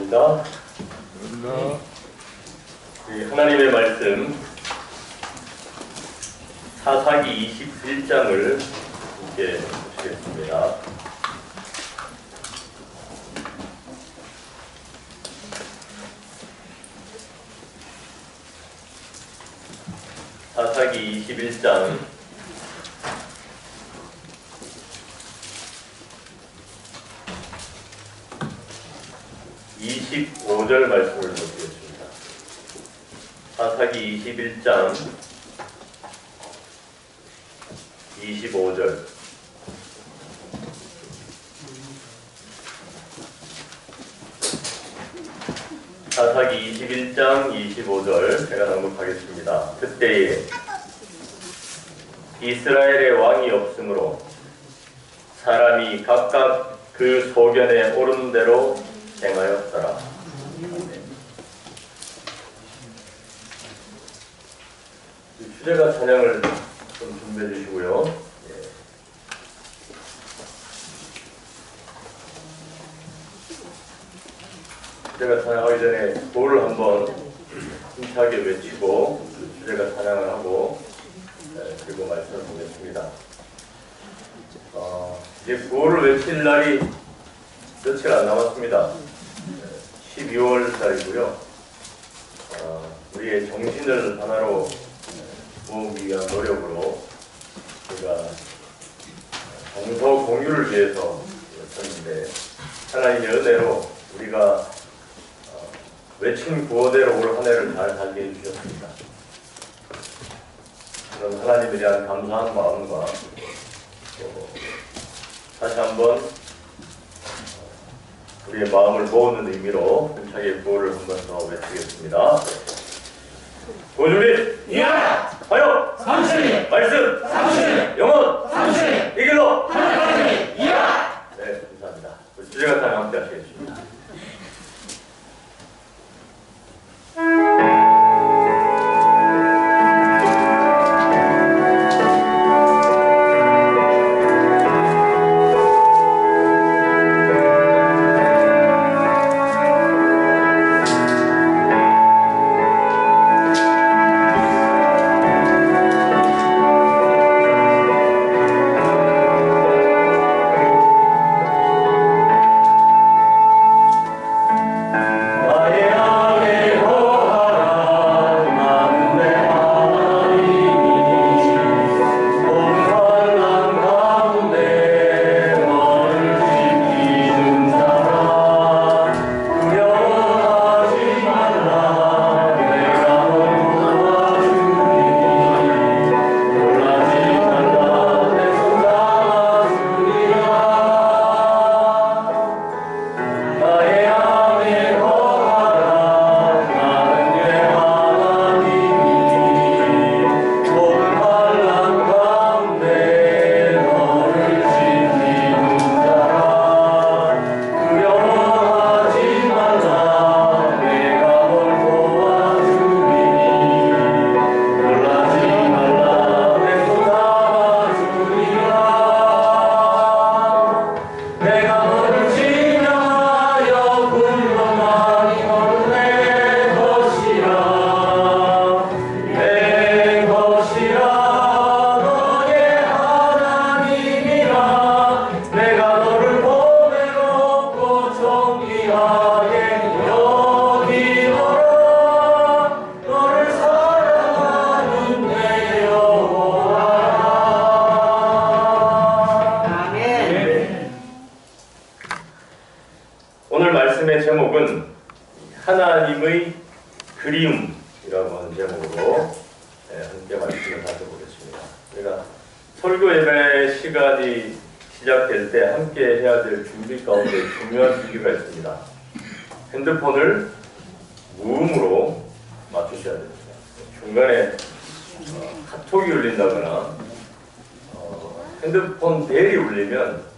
반갑습니다. 하나님의 말씀 사사기 21장을 함께 보시겠습니다. 사사기 21장 25절 말씀을 보시겠습니다. 사사기 21장 25절. 사사기 21장 25절 제가 낭독하겠습니다. 그때에 이스라엘의 왕이 없으므로 사람이 각각 그 소견에 오른 대로 행하였더라. 주제가 찬양을 좀 준비해 주시고요. 주제가 찬양하기 전에 구호를 한번 힘차게 외치고 주제가 찬양을 하고 그리고 말씀을 보겠습니다. 이제 구호를 외칠 날이 며칠 안 남았습니다. 12월 달이고요. 우리의 정신을 하나로 모으기 위한 노력으로 우리가 정서 공유를 위해서 했는데 하나님의 은혜로 우리가 외친 구호대로 올 한 해를 잘 살게 해주셨습니다. 그런 하나님에 대한 감사한 마음과 다시 한번 우리의 마음을 모으는 의미로 힘차게 구호를 한 번 더 외치겠습니다. 구호 준비! 이하라! 하여! 삼순이! 말씀! 삼순이! 영혼! 삼순이! 이 길로! 하나님! 이하라! 네, 감사합니다. 주제가 다 함께 하시겠습니다. 오늘 말씀의 제목은 하나님의 그리움이라고 하는 제목으로 함께 말씀을 살펴보겠습니다. 우리가 설교 예배 시간이 시작될 때 함께 해야 될 준비 가운데 중요한 준비가 있습니다. 핸드폰을 무음으로 맞추셔야 됩니다. 중간에 카톡이 울린다거나 핸드폰 벨이 울리면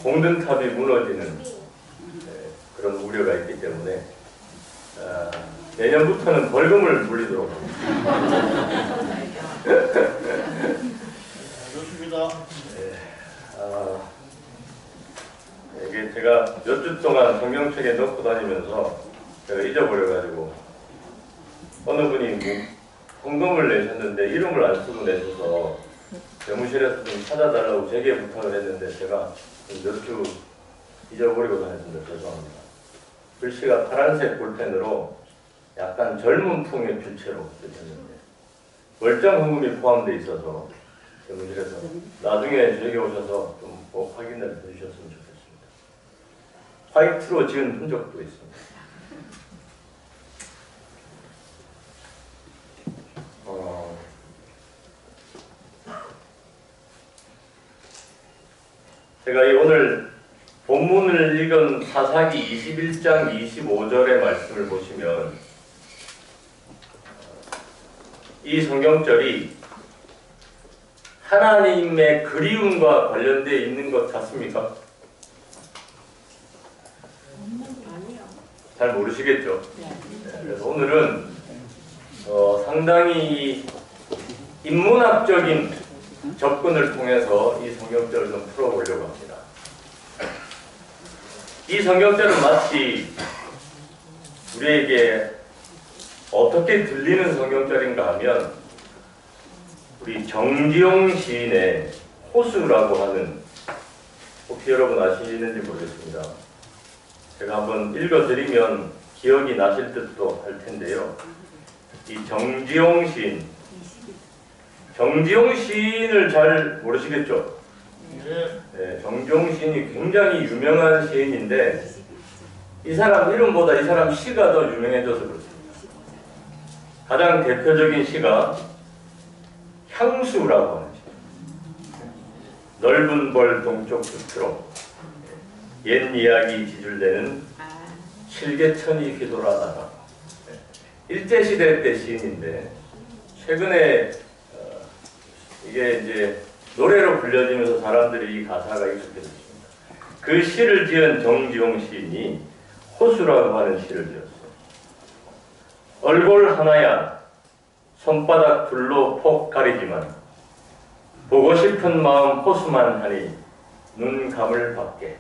공든탑이 무너지는 그런 우려가 있기 때문에 내년부터는 벌금을 물리도록 합니다. 좋습니다. 이게 제가 제가 몇 주 동안 성경책에 넣고 다니면서 제가 잊어버려가지고 어느 분이 헌금을 내셨는데 이름을 안 쓰고 내셔서 재무실에서 좀 찾아달라고 제게 부탁을 했는데 제가 몇 주 잊어버리고 다녔습니다. 죄송합니다. 글씨가 파란색 볼펜으로 약간 젊은 풍의 필체로 쓰셨는데 월장 헌금이 포함되어 있어서 재무실에서 나중에 저에게 오셔서 좀 꼭 확인을 해주셨으면 좋겠습니다. 화이트로 지은 흔적도 있습니다. 제가 이 오늘 본문을 읽은 사사기 21장 25절의 말씀을 보시면 이 성경절이 하나님의 그리움과 관련되어 있는 것 같습니까? 잘 모르시겠죠? 그래서 오늘은 상당히 인문학적인 접근을 통해서 이 성경절을 좀 풀어보려고 합니다. 이 성경절은 마치 우리에게 어떻게 들리는 성경절인가 하면 우리 정지용 시인의 호수라고 하는, 혹시 여러분 아시는지 모르겠습니다. 제가 한번 읽어드리면 기억이 나실 듯도 할 텐데요. 이 정지용 시인을 잘 모르시겠죠? 네, 정지용 시인이 굉장히 유명한 시인인데 이 사람 이름보다 이 사람 시가 더 유명해져서 그렇습니다. 가장 대표적인 시가 향수라고 하는 시. 넓은 벌 동쪽 끝으로 옛 이야기 지줄대는 실개천이 휘돌아다가, 일제시대 때 시인인데 최근에 이게 이제 노래로 불려지면서 사람들이 이 가사가 익숙해졌습니다. 그 시를 지은 정지용 시인이 호수라고 하는 시를 지었어요. 얼굴 하나야 손바닥 둘로 폭 가리지만 보고 싶은 마음 호수만 하니 눈 감을 밖에.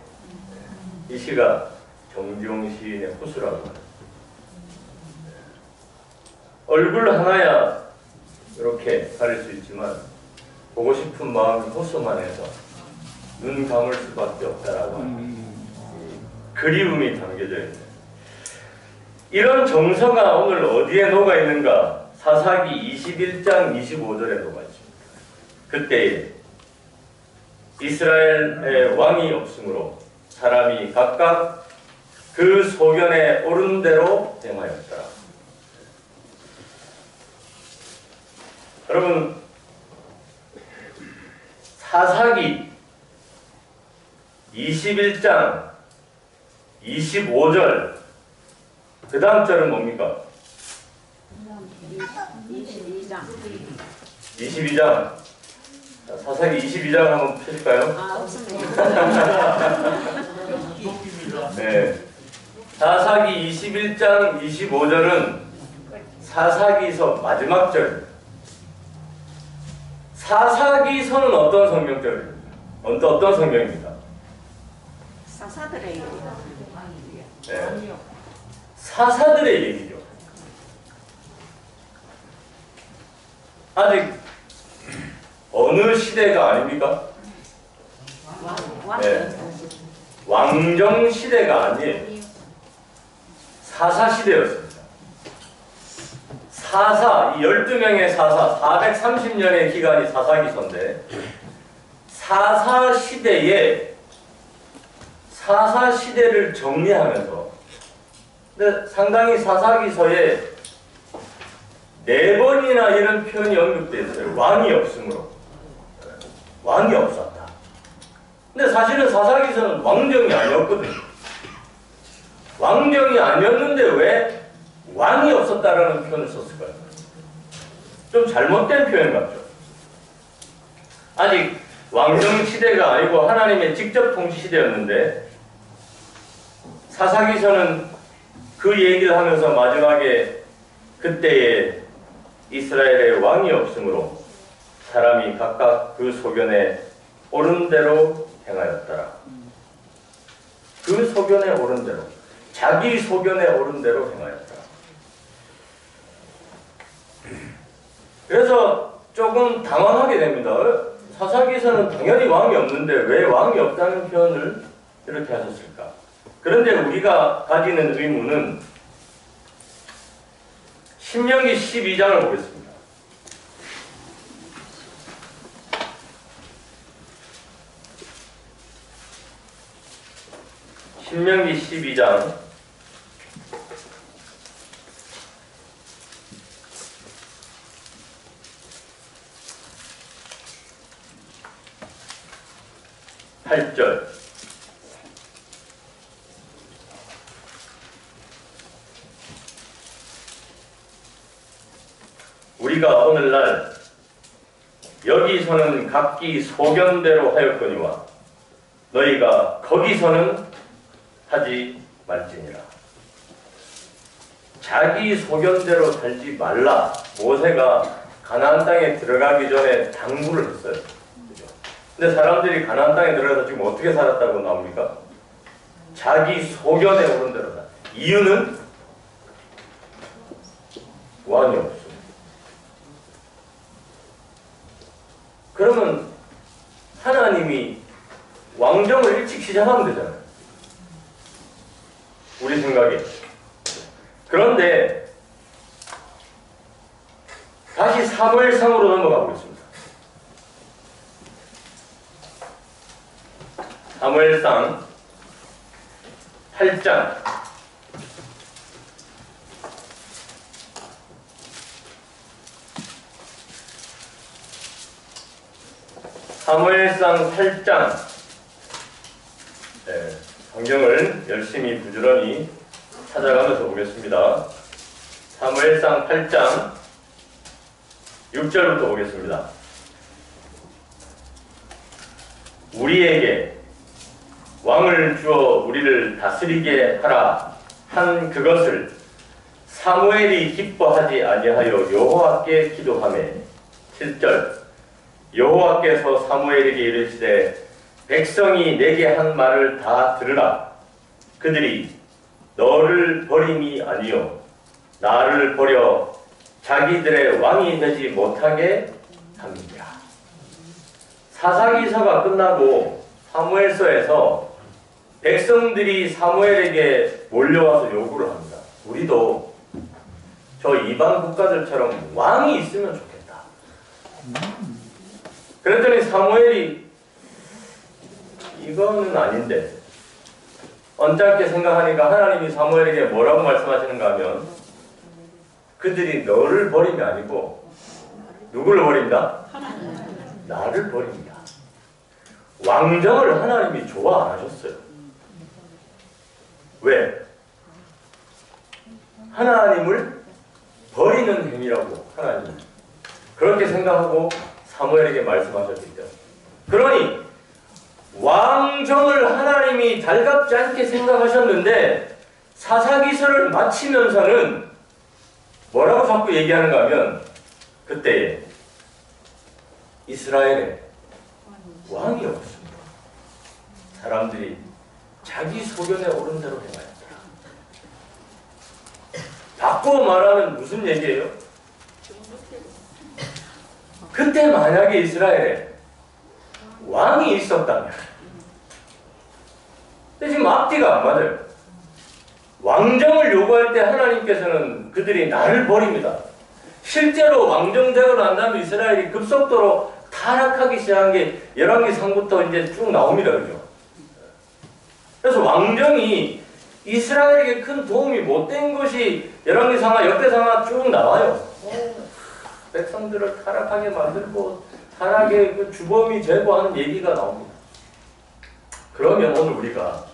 이 시가 정지용 시인의 호수라고 합니다. 얼굴 하나야 이렇게 가릴 수 있지만 보고 싶은 마음이 호수만 해서 눈 감을 수밖에 없다라고 하는 그리움이 담겨져 있는, 이런 정서가 오늘 어디에 녹아 있는가? 사사기 21장 25절에 녹아 있습니다. 그때 이스라엘의 왕이 없으므로 사람이 각각 그 소견에 오른 대로 행하였더라. 여러분, 사사기 21장 25절 그 다음 절은 뭡니까? 22장. 사사기 22장 한번 펴실까요? 네. 사사기 21장 25절은 사사기서 마지막 절. 사사기서는 어떤 성경절입니까? 어떤 성경입니까? 사사들의 얘기다. 네. 사사들의 얘기죠. 아직 어느 시대가 아닙니까? 네. 왕정 시대가 아니에요. 사사 시대였습니다. 사사, 이 12명의 사사, 430년의 기간이 사사기서인데 사사 시대를 정리하면서, 근데 상당히 사사기서에 4번이나 이런 표현이 언급되어 있어요. 왕이 없으므로. 왕이 없었다. 근데 사실은 사사기서는 왕정이 아니었거든요. 왕정이 아니었는데 왜 왕이 없었다라는 표현을 썼을까요? 좀 잘못된 표현 같죠? 아직 왕정 시대가 아니고 하나님의 직접 통치 시대였는데 사사기서는 그 얘기를 하면서 마지막에 그때에 이스라엘의 왕이 없으므로 사람이 각각 그 소견에 옳은 대로 행하였더라. 그 그 소견에 오른 대로, 자기 소견에 오른 대로 행하였다. 그래서 조금 당황하게 됩니다. 사사기서는 당연히 왕이 없는데 왜 왕이 없다는 표현을 이렇게 하셨을까? 그런데 우리가 가지는 의문은 신명기 12장을 보겠습니다. 신명기 12장 8절. 우리가 오늘날 여기서는 각기 소견대로 하였거니와 너희가 거기서는 하지 말지니라. 자기 소견대로 살지 말라. 모세가 가나안 땅에 들어가기 전에 당부를 했어요. 그죠? 근데 사람들이 가나안 땅에 들어가서 지금 어떻게 살았다고 나옵니까? 자기 소견에 오른 대로다. 이유는 왕이 없어. 그러면 하나님이 왕정을 일찍 시작하면 되잖아요. 우리 생각에. 그런데 다시 사무엘상으로 넘어가 보겠습니다. 사무엘상 8장 8장 성경을 열심히 부지런히 찾아가면서 보겠습니다. 사무엘상 8장 6절부터 보겠습니다. 우리에게 왕을 주어 우리를 다스리게 하라 한 그것을 사무엘이 기뻐하지 아니하여 여호와께 기도하매 7절 여호와께서 사무엘에게 이르시되 백성이 내게 한 말을 다 들으라. 그들이 너를 버림이 아니요 나를 버려 자기들의 왕이 되지 못하게 함이니라. 사사기서가 끝나고 사무엘서에서 백성들이 사무엘에게 몰려와서 요구를 합니다. 우리도 저 이방 국가들처럼 왕이 있으면 좋겠다. 그랬더니 사무엘이 이거는 아닌데 언짢게 생각하니까 하나님이 사무엘에게 뭐라고 말씀하시는가 하면 그들이 너를 버림이 아니고 누구를 버린다? 나를 버립니다. 왕정을 하나님이 좋아 안 하셨어요. 왜? 하나님을 버리는 행위라고 하나님 그렇게 생각하고 사무엘에게 말씀하셨기 때문에. 그러니 왕정을 하나님이 달갑지 않게 생각하셨는데 사사기서를 마치면서는 뭐라고 자꾸 얘기하는가 하면 그때 이스라엘에 왕이 없습니다. 사람들이 자기 소견에 오른 대로 행하였다. 바꾸어 말하면 무슨 얘기예요? 그때 만약에 이스라엘에 왕이 있었다면 근데 지금 앞뒤가 안 맞아요. 왕정을 요구할 때 하나님께서는 그들이 나를 버립니다. 실제로 왕정제가 난 다음에 이스라엘이 급속도로 타락하기 시작한 게 열왕기상부터 이제 쭉 나옵니다. 그죠? 그래서 왕정이 이스라엘에게 큰 도움이 못 된 것이 열왕기상하, 역대상하 쭉 나와요. 백성들을 타락하게 만들고 타락의 그 주범이 되고 하는 얘기가 나옵니다. 그러면 오늘 우리가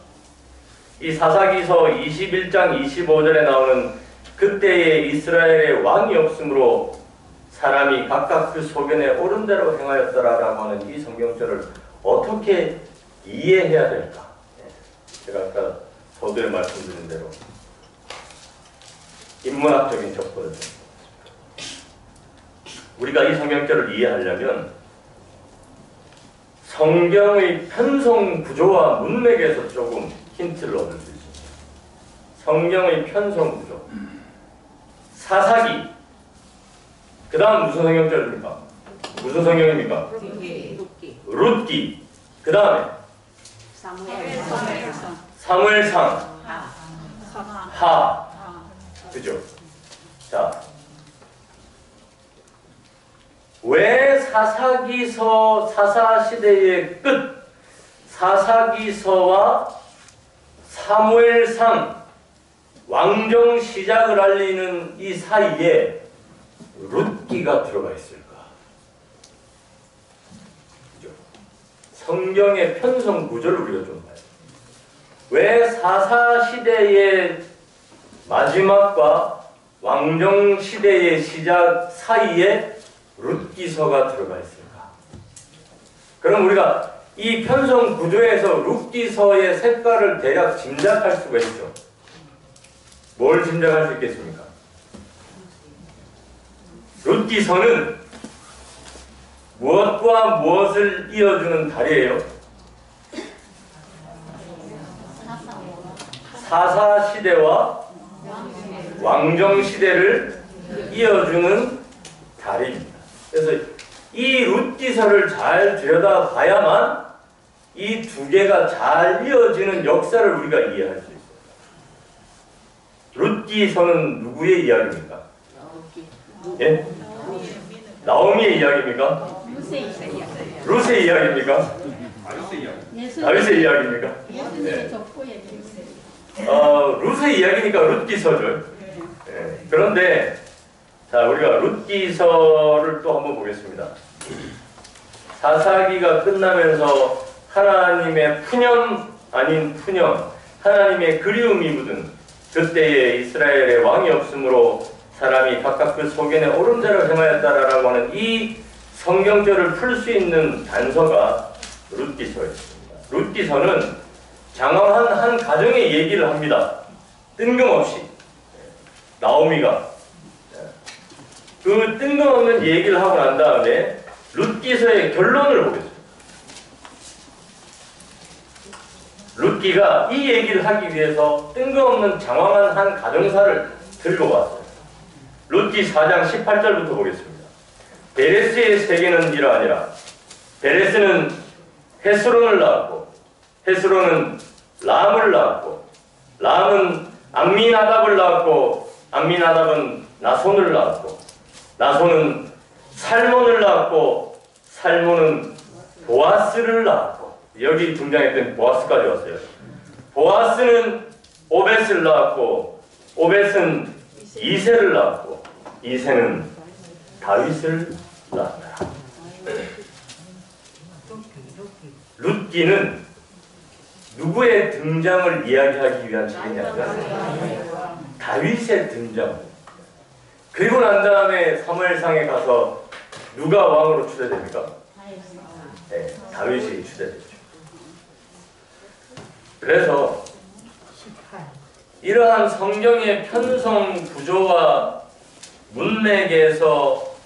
이 사사기서 21장 25절에 나오는 그때의 이스라엘의 왕이 없으므로 사람이 각각 그 소견에 오른 대로 행하였더라라고 하는 이 성경절을 어떻게 이해해야 될까? 제가 아까 서두에 말씀드린 대로 인문학적인 접근을 우리가 이 성경절을 이해하려면 성경의 편성 구조와 문맥에서 조금 힌트를 얻을 수 있습니다. 성경의 편성 구조. 사사기. 그 다음 무슨 성경절입니까? 무슨 성경입니까? 룻기. 룻기. 그 다음에 사무엘. 사무엘상. 하. 하. 그죠? 자, 왜 사사시대의 끝, 사사기서와 사무엘상, 왕정 시작을 알리는 이 사이에 룻기가 들어가 있을까? 그죠? 성경의 편성 구조를 우리가 좀 봐요. 왜 사사시대의 마지막과 왕정시대의 시작 사이에 룻기서가 들어가 있을까? 그럼 우리가 이 편성 구조에서 룻기서의 색깔을 대략 짐작할 수가 있죠. 뭘 짐작할 수 있겠습니까? 룻기서는 무엇과 무엇을 이어주는 다리예요? 사사시대와 왕정시대를 이어주는 다리입니다. 그래서 이 룻기서를 잘 들여다봐야만 이 두 개가 잘 이어지는 역사를 우리가 이해할 수 있어요. 룻기서는 누구의 이야기입니까? 예? 나오미의 이야기입니까? 룻의 이야기입니까? 다윗의 이야기입니까? 네. 룻의 이야기니까 룻기서죠. 네. 그런데 자, 우리가 룻기서를 또 한번 보겠습니다. 사사기가 끝나면서 하나님의 푸념 아닌 푸념, 하나님의 그리움이 묻은 그때의 이스라엘의 왕이 없으므로 사람이 각각 그 소견에 옳은 대로 행하였다라고 하는 이 성경절을 풀 수 있는 단서가 룻기서였습니다. 룻기서는 장황한 한 가정의 얘기를 합니다. 뜬금없이 나오미가 그 뜬금없는 얘기를 하고 난 다음에 룻기서의 결론을 보겠습니다. 룻기가 이 얘기를 하기 위해서 뜬금없는 장황한 한 가정사를 들고 왔어요. 룻기 4장 18절부터 보겠습니다. 베레스의 세계는 이러하니라. 베레스는 헤스론을 낳았고 헤스론은 람을 낳았고 람은 암미나답을 낳았고 암미나답은 나손을 낳았고 나손은 살몬을 낳았고 살몬은 보아스를 낳았고 여기 등장했던 보아스까지 왔어요. 보아스는 오벳을 낳았고 오벳은 이새를 낳았고 이새는 다윗을 낳았다. 룻기는 누구의 등장을 이야기하기 위한 책이냐면 다윗의 등장. 그리고 난 다음에 사무엘상에 가서 누가 왕으로 추대됩니까? 네, 다윗이 추대됐죠. 그래서 이러한 성경의 편성 구조와 문맥에서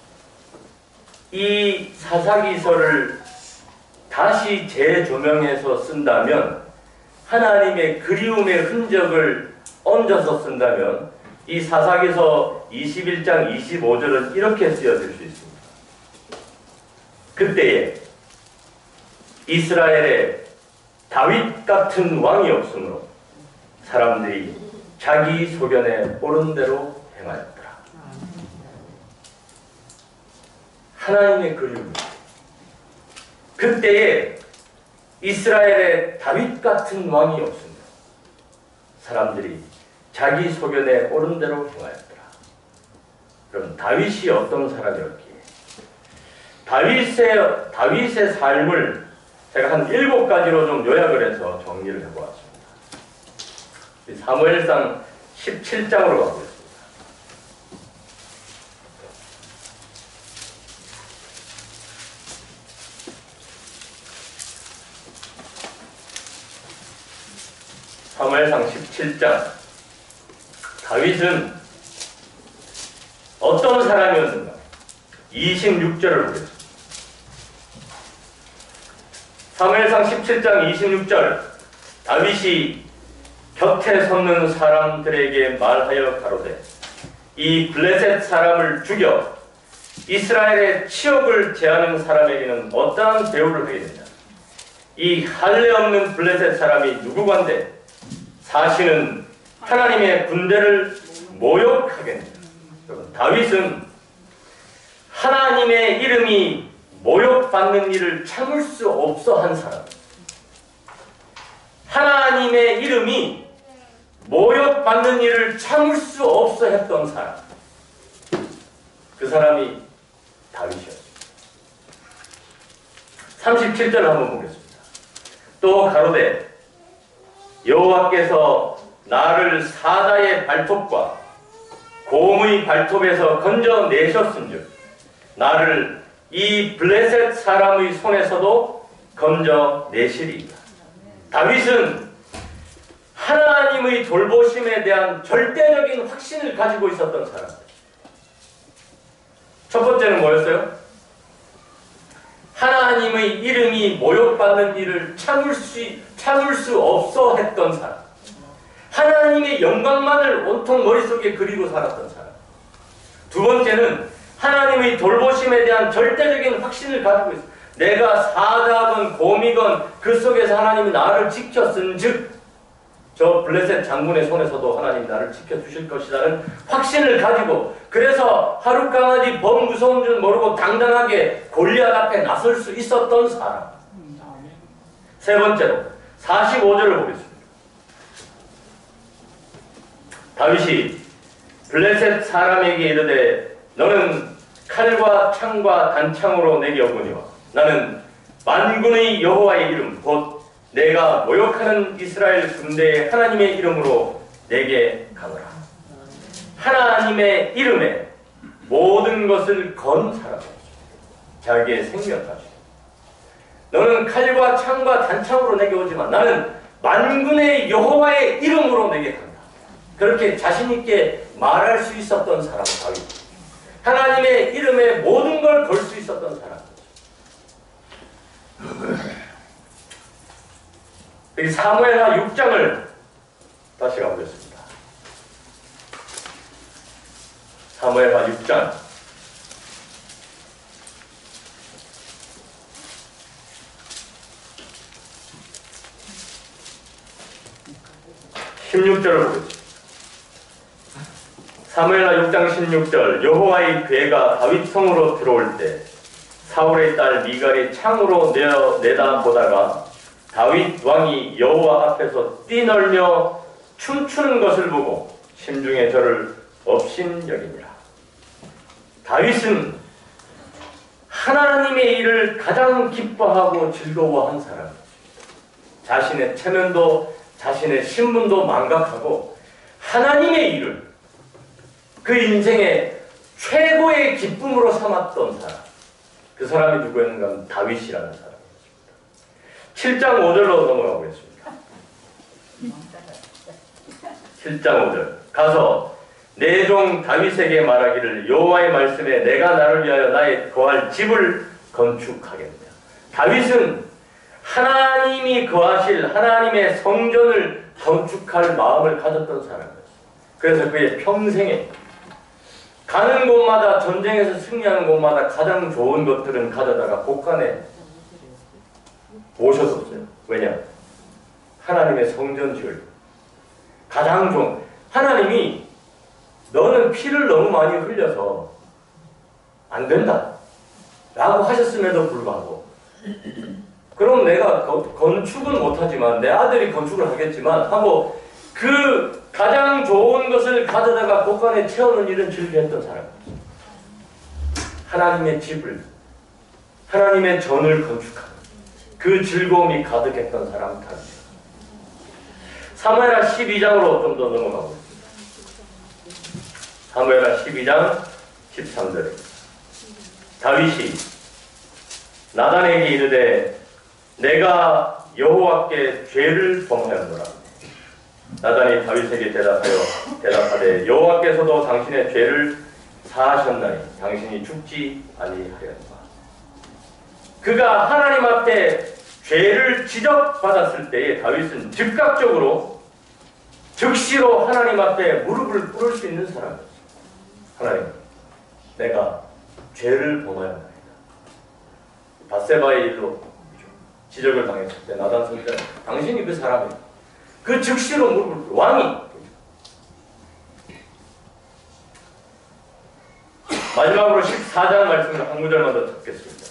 이 사사기서를 다시 재조명해서 쓴다면, 하나님의 그리움의 흔적을 얹어서 쓴다면 이 사사기서 21장 25절은 이렇게 쓰여질 수 있습니다. 그때에 이스라엘에 다윗 같은 왕이 없으므로 사람들이 자기 소견에 옳은 대로 행하였더라. 하나님의 그리움. 그때에 이스라엘에 다윗 같은 왕이 없으므로 사람들이 자기 소견에 옳은 대로 행하였더라. 그럼 다윗이 어떤 사람이었기에? 다윗의 삶을 제가 한 7가지로 좀 요약을 해서 정리를 해보았습니다. 사무엘상 17장으로 가보겠습니다. 사무엘상 17장. 다윗은 어떤 사람이었는가? 26절을 보겠습니다. 사무엘상 17장 26절. 다윗이 곁에 섰는 사람들에게 말하여 가로되 이 블레셋 사람을 죽여 이스라엘의 치욕을 제하는 사람에게는 어떠한 대우를 하겠느냐. 이 할례 없는 블레셋 사람이 누구건데 사실은 하나님의 군대를 모욕하겠느냐. 여러분, 다윗은 하나님의 이름이 모욕받는 일을 참을 수 없어 한 사람. 하나님의 이름이 모욕받는 일을 참을 수 없어 했던 사람. 그 사람이 다윗이었습니다. 37절을 한번 보겠습니다. 또 가로되 여호와께서 나를 사자의 발톱과 곰의 발톱에서 건져내셨은즉 나를 이 블레셋 사람의 손에서도 건져내시리이다. 다윗은 하나님의 돌보심에 대한 절대적인 확신을 가지고 있었던 사람입니다. 첫 번째는 뭐였어요? 하나님의 이름이 모욕받는 일을 참을 수 없어 했던 사람. 하나님의 영광만을 온통 머릿속에 그리고 살았던 사람. 두 번째는 하나님의 돌보심에 대한 절대적인 확신을 가지고 있어요. 내가 사자건 곰이건 그 속에서 하나님이 나를 지켰은즉 저 블레셋 장군의 손에서도 하나님이 나를 지켜주실 것이라는 확신을 가지고, 그래서 하룻강아지 범 무서운 줄 모르고 당당하게 골리앗 앞에 나설 수 있었던 사람. 세 번째로 45절을 보겠습니다. 다윗이 블레셋 사람에게 이르되 너는 칼과 창과 단창으로 내게 오거니와 나는 만군의 여호와의 이름 곧 내가 모욕하는 이스라엘 군대의 하나님의 이름으로 내게 가노라. 하나님의 이름에 모든 것을 건 사람이었습니다. 자기의 생명까지. 너는 칼과 창과 단창으로 내게 오지만 나는 만군의 여호와의 이름으로 내게 간다. 그렇게 자신있게 말할 수 있었던 사람 다윗. 하나님의 이름에 모든 걸 걸 수 있었던 사람. 여기 사무엘하 6장을 다시 가보겠습니다. 사무엘하 6장 16절을 보겠습니다. 사무엘하 6장 16절 여호와의 괴가 다윗 성으로 들어올 때 사울의 딸 미갈이 창으로 내다보다가 다윗 왕이 여호와 앞에서 뛰놀며 춤추는 것을 보고 심중에 저를 업신여기니라. 다윗은 하나님의 일을 가장 기뻐하고 즐거워한 사람입니다. 자신의 체면도 자신의 신분도 망각하고 하나님의 일을 그 인생의 최고의 기쁨으로 삼았던 사람. 그 사람이 누구였는가 하면 다윗이라는 사람이었습니다. 7장 5절로 넘어가 보겠습니다. 7장 5절 가서 내 종 다윗에게 말하기를 여호와의 말씀에 내가 나를 위하여 나의 거할 집을 건축하겠느냐. 다윗은 하나님이 거하실 하나님의 성전을 건축할 마음을 가졌던 사람이었어요. 그래서 그의 평생에 가는 곳마다, 전쟁에서 승리하는 곳마다 가장 좋은 것들은 가져다가 곳간에 모셔뒀어요. 왜냐? 하나님의 성전 지을 가장 좋은, 하나님이 너는 피를 너무 많이 흘려서 안 된다 라고 하셨음에도 불구하고, 그럼 내가 건축은 못하지만 내 아들이 건축을 하겠지만 하고 그 가장 좋은 것을 가져다가 곳간에 채우는 일은 즐겨했던 사람이었어요. 하나님의 집을, 하나님의 전을 건축하는 그 즐거움이 가득했던 사람 다윗. 사무엘하 12장으로 좀 더 넘어가고 있습니다. 사무엘하 12장 13절입니다. 다윗이 나단에게 이르되 내가 여호와께 죄를 범하였노라. 나단이 다윗에게 대답하되 여호와께서도 당신의 죄를 사하셨나니 당신이 죽지 아니하였노라. 그가 하나님 앞에 죄를 지적받았을 때에 다윗은 즉각적으로 즉시로 하나님 앞에 무릎을 꿇을 수 있는 사람이었어요. 하나님, 내가 죄를 범하였나이다. 밧세바의 일로 지적을 당했을 때 나단 선지자, 당신이 그 사람이에요. 그 즉시로 무릎을 왕이. 마지막으로 14장 말씀을 한 구절만 더 듣겠습니다.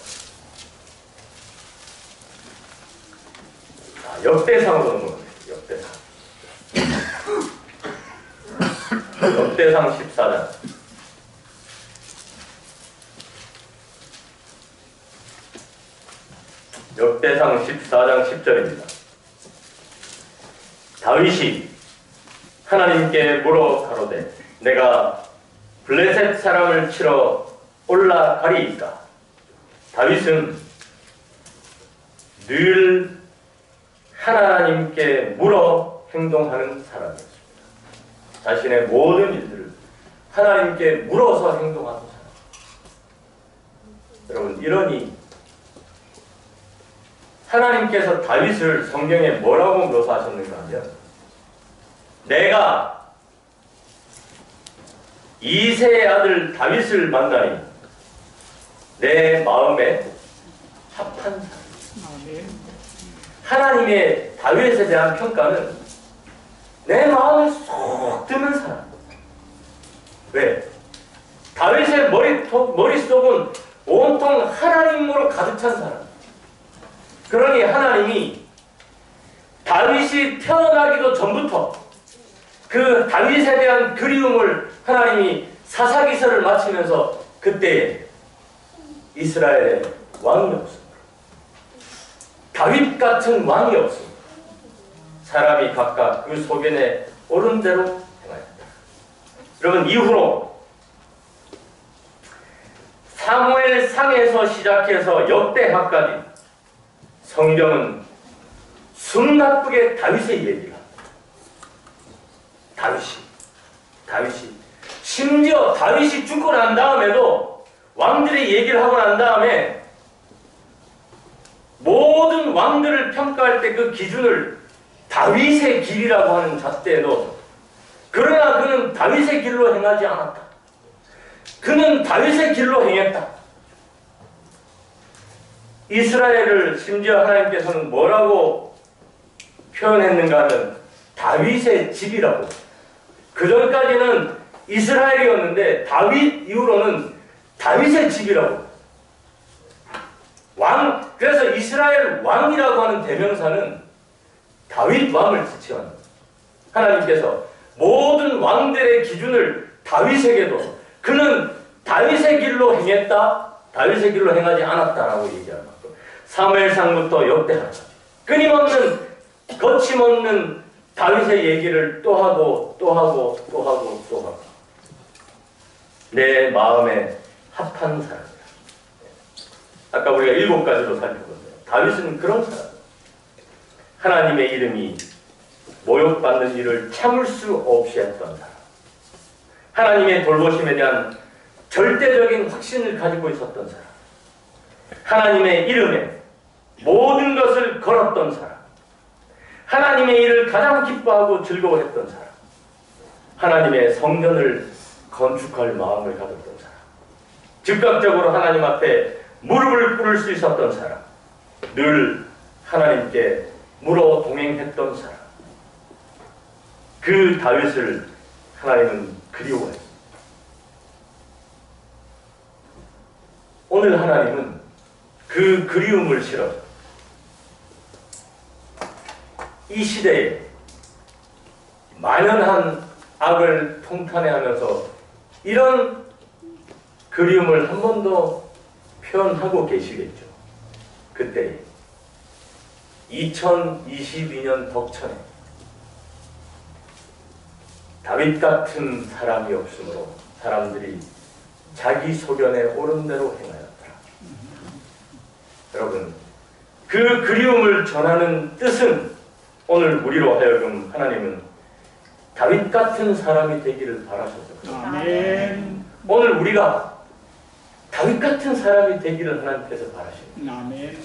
역대상으로 넘어갑니다. 역대상 14장. 역대상 14장 10절입니다. 다윗이 하나님께 물어 가로되 내가 블레셋 사람을 치러 올라가리이까. 다윗은 늘 하나님께 물어 행동하는 사람이었습니다. 자신의 모든 일들을 하나님께 물어서 행동하는 사람. 여러분, 이러니 하나님께서 다윗을 성경에 뭐라고 묘사하셨는가 하면, 내가 이새의 아들 다윗을 만나니 내 마음에 합한 사람. 하나님의 다윗에 대한 평가는 내 마음에 쏙 드는 사람. 왜? 다윗의 머릿속은 온통 하나님으로 가득 찬 사람. 그러니 하나님이 다윗이 태어나기도 전부터 그 다윗에 대한 그리움을 하나님이 사사기서를 마치면서 그때에 이스라엘에 왕이 없습니다. 다윗 같은 왕이 없습니다. 사람이 각각 그 소견에 옳은 대로 행하였다. 여러분, 이후로 사무엘상에서 시작해서 역대하까지 성경은 숨나쁘게 다윗의 얘기를 합니다. 다윗이 심지어 다윗이 죽고 난 다음에도 왕들의 얘기를 하고 난 다음에 모든 왕들을 평가할 때 그 기준을 다윗의 길이라고 하는 잣대에 넣어서, 그러나 그는 다윗의 길로 행하지 않았다. 그는 다윗의 길로 행했다. 이스라엘을 심지어 하나님께서는 뭐라고 표현했는가 하면 다윗의 집이라고. 그 전까지는 이스라엘이었는데 다윗 이후로는 다윗의 집이라고. 그래서 이스라엘 왕이라고 하는 대명사는 다윗 왕을 지칭합니다. 하나님께서 모든 왕들의 기준을 다윗에게도 그는 다윗의 길로 행했다, 다윗의 길로 행하지 않았다라고 얘기하는 거죠. 사무엘상부터 역대하까지 끊임없는 거침없는 다윗의 얘기를 또 하고 또 하고 또 하고 또 하고. 내 마음에 합한 사람이야. 아까 우리가 7가지로 살펴봤는데 다윗은 그런 사람. 하나님의 이름이 모욕받는 일을 참을 수 없이 했던 사람. 하나님의 돌보심에 대한 절대적인 확신을 가지고 있었던 사람. 하나님의 이름에 모든 것을 걸었던 사람. 하나님의 일을 가장 기뻐하고 즐거워했던 사람. 하나님의 성전을 건축할 마음을 가졌던 사람. 즉각적으로 하나님 앞에 무릎을 꿇을 수 있었던 사람. 늘 하나님께 물어 동행했던 사람. 그 다윗을 하나님은 그리워했습니다. 오늘 하나님은 그 그리움을 실어서 이 시대에 만연한 악을 통탄해하면서 이런 그리움을 한 번 더 표현하고 계시겠죠. 그때 2022년 덕천에 다윗 같은 사람이 없으므로 사람들이 자기 소견에 옳은 대로 행하였더라. 여러분, 그 그리움을 전하는 뜻은 오늘 우리로 하여금 하나님은 다윗 같은 사람이 되기를 바라셔서 그렇습니다. 아멘. 오늘 우리가 다윗 같은 사람이 되기를 하나님께서 바라십니다. 아멘.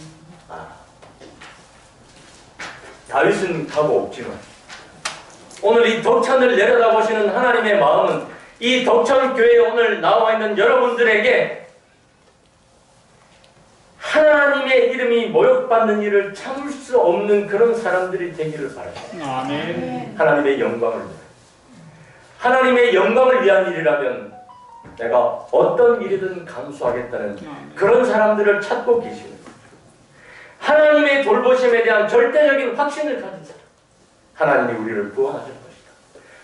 다윗은 가고 없지만 오늘 이 덕천을 내려다보시는 하나님의 마음은 이 덕천교회에 오늘 나와 있는 여러분들에게 하나님의 이름이 모욕받는 일을 참을 수 없는 그런 사람들이 되기를 바랍니다. 아멘. 하나님의 영광을 위해. 하나님의 영광을 위한 일이라면 내가 어떤 일이든 감수하겠다는 그런 사람들을 찾고 계시는 거죠. 하나님의 돌보심에 대한 절대적인 확신을 가진 사람. 하나님이 우리를 구원하실 것이다.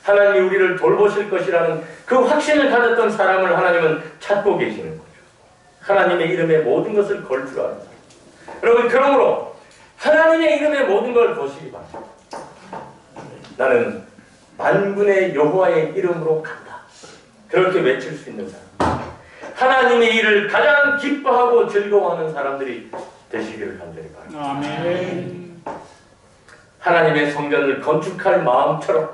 하나님이 우리를 돌보실 것이라는 그 확신을 가졌던 사람을 하나님은 찾고 계시는 거죠. 하나님의 이름에 모든 것을 걸 줄 아는 사람. 여러분, 그러므로 하나님의 이름에 모든 걸 거시기 바랍니다. 나는 만군의 여호와의 이름으로 간다. 그렇게 외칠 수 있는 사람. 하나님의 일을 가장 기뻐하고 즐거워하는 사람들이 되시기를 간절히 바랍니다. 아멘. 하나님의 성전을 건축할 마음처럼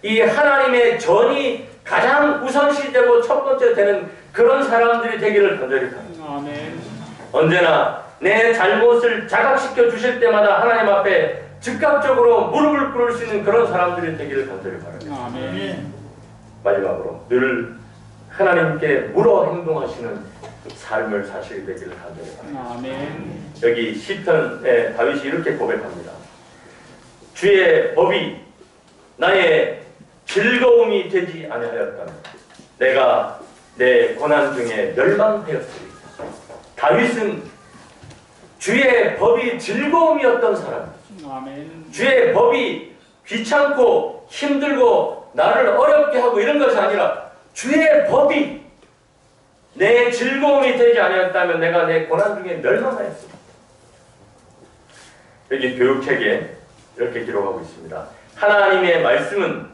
이 하나님의 전이 가장 우선시되고 첫 번째 되는 그런 사람들이 되기를 간절히 바랍니다. 아멘. 언제나 내 잘못을 자각시켜 주실 때마다 하나님 앞에 즉각적으로 무릎을 꿇을 수 있는 그런 사람들이 되기를 간절히 바랍니다. 아멘. 마지막으로 늘 하나님께 물어 행동하시는 삶을 사시게 되기를 간절히 바랍니다. 아멘. 여기 시편에 다윗이 이렇게 고백합니다. 주의 법이 나의 즐거움이 되지 아니하였다면 내가 내 고난 중에 멸망하였으리다. 다윗은 주의 법이 즐거움이었던 사람입니다. 아멘. 주의 법이 귀찮고 힘들고 나를 어렵게 하고 이런 것이 아니라 주의 법이 내 즐거움이 되지 아니었다면 내가 내 고난 중에 멸망하였습니다. 여기 교육책에 이렇게 기록하고 있습니다. 하나님의 말씀은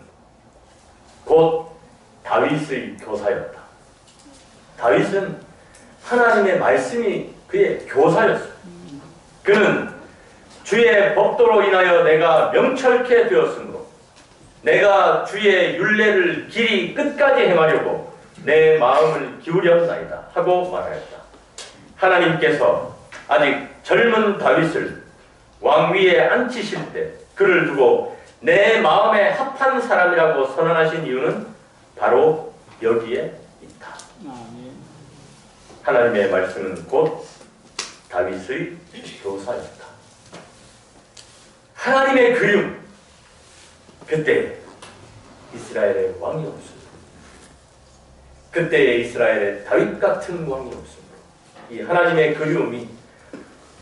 곧 다윗의 교사였다. 다윗은 하나님의 말씀이 그의 교사였습니다. 그는 주의 법도로 인하여 내가 명철케 되었으므로 내가 주의 율례를 길이 끝까지 행하려고 내 마음을 기울였나이다 하고 말하였다. 하나님께서 아직 젊은 다윗을 왕위에 앉히실 때 그를 두고 내 마음에 합한 사람이라고 선언하신 이유는 바로 여기에 있다. 아멘. 하나님의 말씀은 곧 다윗의 교사였다. 하나님의 그리움. 그때 이스라엘의 왕이 없습니다. 그때 이스라엘의 다윗 같은 왕이 없습니다. 이 하나님의 그리움이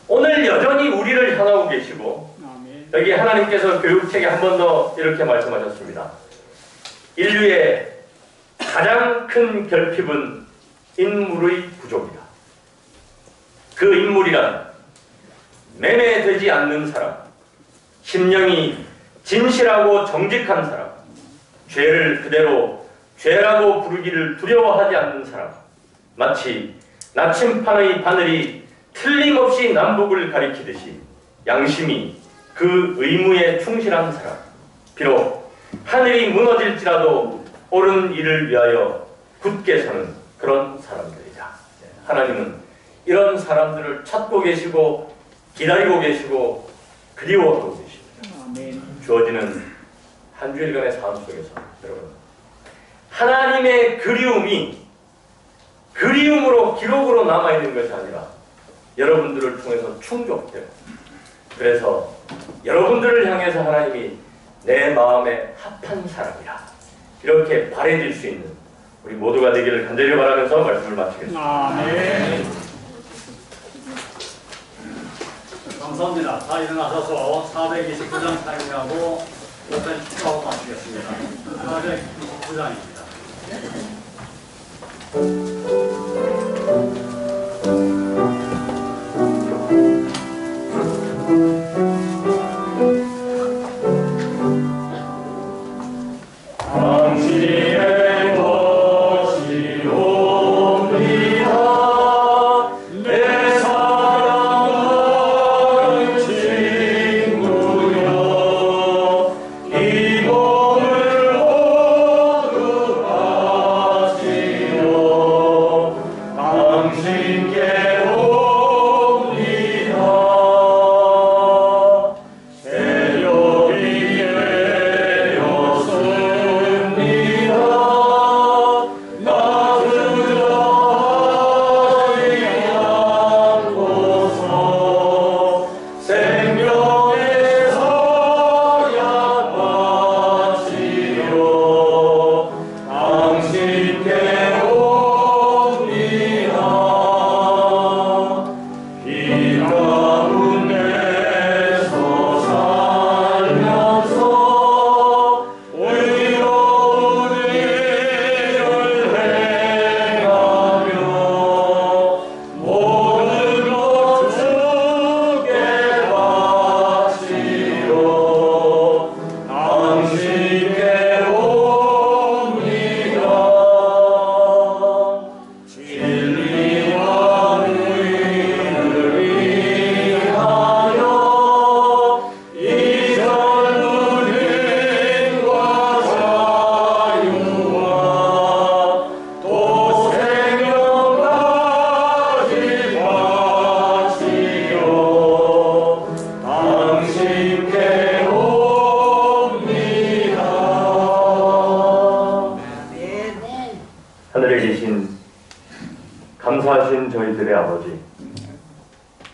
오늘 여전히 우리를 향하고 계시고 아멘. 여기 하나님께서 교육책에 한 번 더 이렇게 말씀하셨습니다. 인류의 가장 큰 결핍은 인물의 부족이다. 그 인물이란 매매되지 않는 사람, 심령이 진실하고 정직한 사람, 죄를 그대로 죄라고 부르기를 두려워하지 않는 사람, 마치 나침판의 바늘이 틀림없이 남북을 가리키듯이 양심이 그 의무에 충실한 사람, 비록 하늘이 무너질지라도 옳은 일을 위하여 굳게 서는 그런 사람들이다. 하나님은 이런 사람들을 찾고 계시고 기다리고 계시고 그리워하고 계십니다. 아멘. 주어지는 한 주일간의 삶 속에서 여러분 하나님의 그리움이 그리움으로 기록으로 남아있는 것이 아니라 여러분들을 통해서 충족되고 그래서 여러분들을 향해서 하나님이 내 마음에 합한 사람이라 이렇게 바래질 수 있는 우리 모두가 되기를 간절히 바라면서 말씀을 마치겠습니다. 아멘. 감사합니다. 다 일어나셔서 429장 사용하고 오pen 축하하고 마치겠습니다. 429장입니다. 당신의 것이 옵니다. 내 사랑하는 친구여 이 몸을 거룩하시오.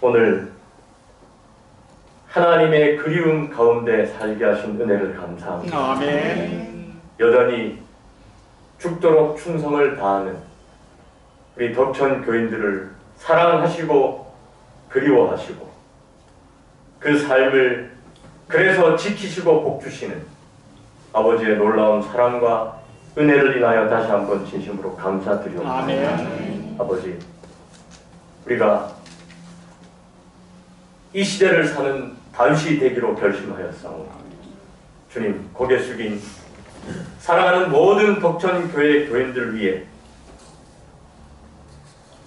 오늘 하나님의 그리움 가운데 살게 하신 은혜를 감사합니다. 아멘. 여전히 죽도록 충성을 다하는 우리 덕천 교인들을 사랑하시고 그리워하시고 그 삶을 그래서 지키시고 복주시는 아버지의 놀라운 사랑과 은혜를 인하여 다시 한번 진심으로 감사드리옵니다. 아멘. 아버지, 우리가 이 시대를 사는 다윗이 되기로 결심하였사오니 주님, 고개 숙인 사랑하는 모든 덕천교회 교인들을 위해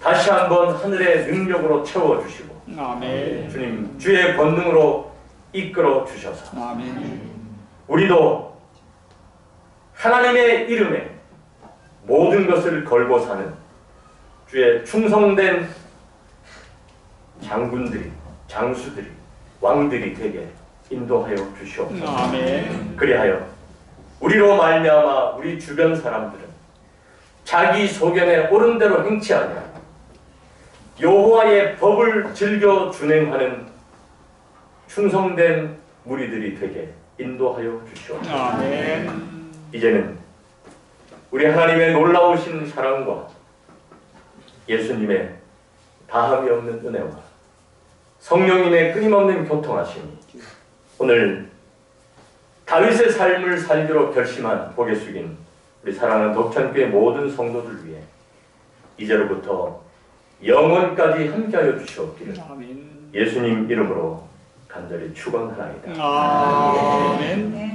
다시 한번 하늘의 능력으로 채워주시고 아멘. 주님, 주의 권능으로 이끌어 주셔서 아멘. 우리도 하나님의 이름에 모든 것을 걸고 사는 주의 충성된 장군들이, 장수들이, 왕들이 되게 인도하여 주시옵소서. 아멘. 그리하여 우리로 말미암아 우리 주변 사람들은 자기 소견에 옳은 대로 행치 아니하고 여호와의 법을 즐겨 준행하는 충성된 무리들이 되게 인도하여 주시옵소서. 아멘. 이제는 우리 하나님의 놀라우신 사랑과 예수님의 다함이 없는 은혜와 성령님의 끊임없는 교통하심이 오늘 다윗의 삶을 살기로 결심한 고개 숙인 우리 사랑하는 덕천교회 모든 성도들 위해 이제로부터 영원까지 함께하여 주시옵기를 아멘. 예수님 이름으로 간절히 축원하나이다. 아멘.